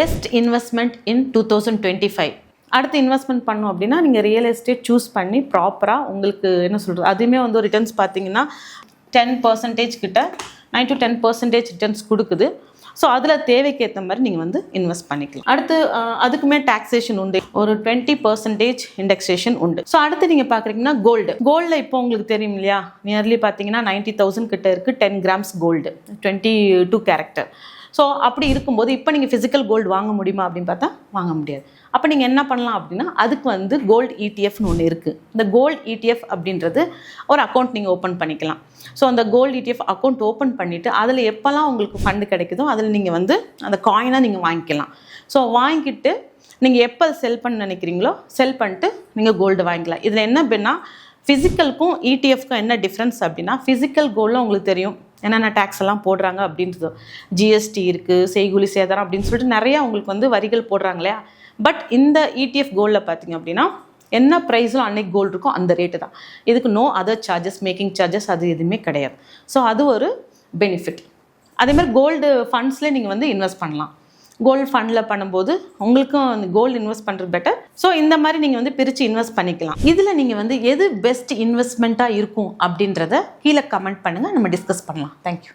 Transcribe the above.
Best investment இன் 2025. அடுத்து investment பண்ணோம் அப்படின்னா நீங்கள் ரியல் எஸ்டேட் சூஸ் பண்ணி ப்ராப்பராக உங்களுக்கு என்ன சொல்கிறது, அதுவுமே வந்து ஒரு ரிட்டர்ன்ஸ் பார்த்தீங்கன்னா 10% கிட்ட 9 to 10% ரிட்டர்ன்ஸ் கொடுக்குது. ஸோ அதில் தேவைக்கேற்ற மாதிரி நீங்கள் வந்து இன்வெஸ்ட் பண்ணிக்கலாம். அடுத்து அதுக்குமே டாக்ஸேஷன் உண்டு, ஒரு 20% இண்டெக்ஸேஷன் உண்டு. ஸோ அடுத்து நீங்கள் பார்க்குறீங்கன்னா கோல்டில் இப்போ உங்களுக்கு தெரியும் இல்லையா, நியர்லி பார்த்தீங்கன்னா 90,000 கிட்ட இருக்குது 10 grams கோல்டு, 22 கேரக்டர். ஸோ அப்படி இருக்கும்போது இப்போ நீங்கள் ஃபிசிக்கல் கோல்டு வாங்க முடியுமா அப்படின்னு பார்த்தா வாங்க முடியாது. அப்போ நீங்கள் என்ன பண்ணலாம் அப்படின்னா, அதுக்கு வந்து கோல்டு இடிஎஃப்னு ஒன்று இருக்குது. இந்த கோல்டு இடிஎஃப் அப்படின்றது ஒரு அக்கௌண்ட் நீங்கள் ஓப்பன் பண்ணிக்கலாம். ஸோ அந்த கோல்டு இடிஎஃப் அக்கௌண்ட் ஓப்பன் பண்ணிவிட்டு அதில் எப்போல்லாம் உங்களுக்கு ஃபண்டு கிடைக்குதோ அதில் நீங்கள் வந்து அந்த காயினாக நீங்கள் வாங்கிக்கலாம். ஸோ வாங்கிட்டு நீங்கள் எப்போ செல் பண்ண நினைக்கிறீங்களோ செல் பண்ணிட்டு நீங்கள் கோல்டு வாங்கிக்கலாம். இதில் என்ன அப்படின்னா, ஃபிசிக்கலுக்கும் இடிஎஃப்க்கும் என்ன டிஃப்ரென்ஸ் அப்படின்னா, ஃபிசிக்கல் கோல்டில் உங்களுக்கு தெரியும் என்னென்ன டேக்ஸ் எல்லாம் போடுறாங்க அப்படின்றது, ஜிஎஸ்டி இருக்குது, செய்கூலி சேதாரம் அப்படின்னு சொல்லிட்டு நிறையா உங்களுக்கு வந்து வரிகள் போடுறாங்க இல்லையா. பட் இந்த இடிஎஃப் கோல்டில் பார்த்தீங்க அப்படின்னா என்ன ப்ரைஸில் அன்னைக்கு கோல்டு இருக்கோ அந்த ரேட்டு தான். இதுக்கு no other charges, making charges அது எதுவுமே கிடையாது. ஸோ அது ஒரு பெனிஃபிட். அதேமாதிரி கோல்டு ஃபண்ட்ஸ்லேயே நீங்கள் வந்து இன்வெஸ்ட் பண்ணலாம். கோல்டு ஃபண்டில் பண்ணும்போது உங்களுக்கும் கோல்டு இன்வெஸ்ட் பண்ணுறது பெட்டர். ஸோ இந்த மாதிரி நீங்கள் வந்து பிரித்து இன்வெஸ்ட் பண்ணிக்கலாம். இதில் நீங்கள் வந்து எது பெஸ்ட் இன்வெஸ்ட்மெண்ட்டாக இருக்கும் அப்படின்றத கீழே கமெண்ட் பண்ணுங்கள், நம்ம டிஸ்கஸ் பண்ணலாம். தேங்க்யூ.